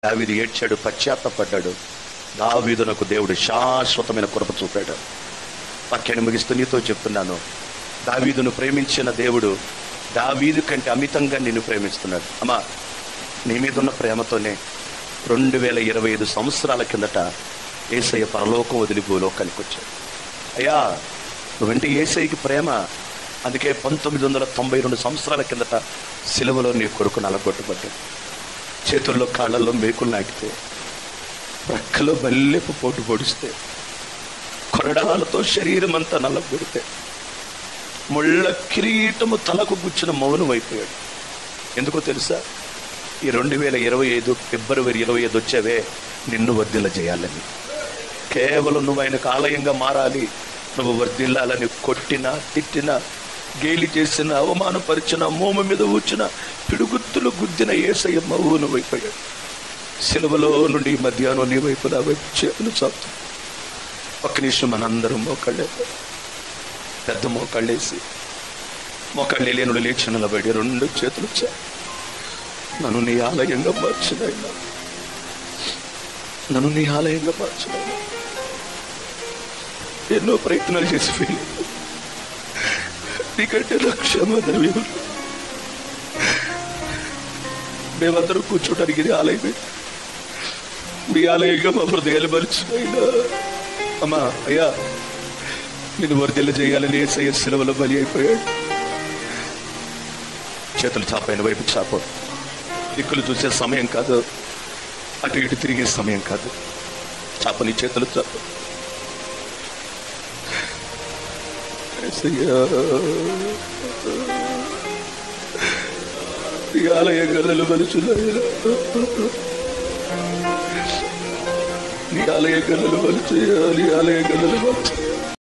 దావీదు ఏడ్చాడు, పశ్చాత్తపడ్డాడు. దావీదునకు దేవుడు శాశ్వతమైన కృప చూపాడు. వాక్యాన్ని ముగిస్తూ నీతో చెప్తున్నాను, దావీదును ప్రేమించిన దేవుడు దావీదు కంటే అమితంగా నిన్ను ప్రేమిస్తున్నాడు. అమ్మా, నీ మీద ఉన్న ప్రేమతోనే 2025 సంవత్సరాల కిందట యేసయ్య పరలోకం వదిలి భూలోకానికి వచ్చాడు. అయ్యా, నువ్వంటే యేసయ్యకి ప్రేమ. అందుకే 1992 సంవత్సరాల కిందట సిలువలో నీ కొడుకు నలగొట్టబడ్డాడు. చేతుల్లో కాళ్ళల్లో మేకులు నాకితే, ప్రక్కలో బల్లెపు పోటు పొడిస్తే, కొరడాలతో శరీరం అంతా నల్లగొడితే, ముళ్ళ కిరీటము తలకు గుచ్చిన మౌనం అయిపోయాడు. ఎందుకో తెలుసా? ఈ 2025 ఫిబ్రవరి 25 వచ్చావే నిన్ను వర్ధిల్ల చేయాలని. కేవలం నువ్వు ఆయనకు ఆలయంగా మారాలి, నువ్వు వర్ధిల్లాలని. కొట్టినా, తిట్టినా, గేలి చేసిన, అవమానపరిచిన, మోమ మీద ఊచిన, పిడుగుత్తులు గుద్దిన యేసయ్య మౌనం అయిపోయాడు. సిలువలో నుండి మధ్యాహ్నం నీ వైపు నా వైపు చేతులు చాపుతూ ఒక్క నిమిషం మనందరం మోకాళ్ళే, పెద్ద మోకాళ్ళేసి, మోకాళ్ళే లేనుడు లేచి నిలబడి 2 చేతులు చాపు. నన్ను నీ ఆలయంగా మార్చినైనా, నన్ను నీ ఆలయంగా మార్చినైనా. ఎన్నో ప్రయత్నాలు చేసి ఫెయిల్. నీకంటే లక్ష్యమని మేమందరూ కూర్చోటానికి ఇది ఆలయమే. మీ ఆలయంగా మా హృదయాలు మరిచినైనా. అమ్మా, అయ్యా, నేను వర్ధిల్ల చేయాలని యేసయ్య సిలువలో బలి అయిపోయాడు. చేతులు చాపైన వైపు చాప. దిక్కులు చూసే సమయం కాదు, అటు ఇటు తిరిగే సమయం కాదు. చాపని చేతులు చాప. నీ ఆలయ గల్లలు మలుచున్నాయినా, నీ ఆలయ గల్లలు మలుచు, నీ ఆలయ గల్లలు మలుచు.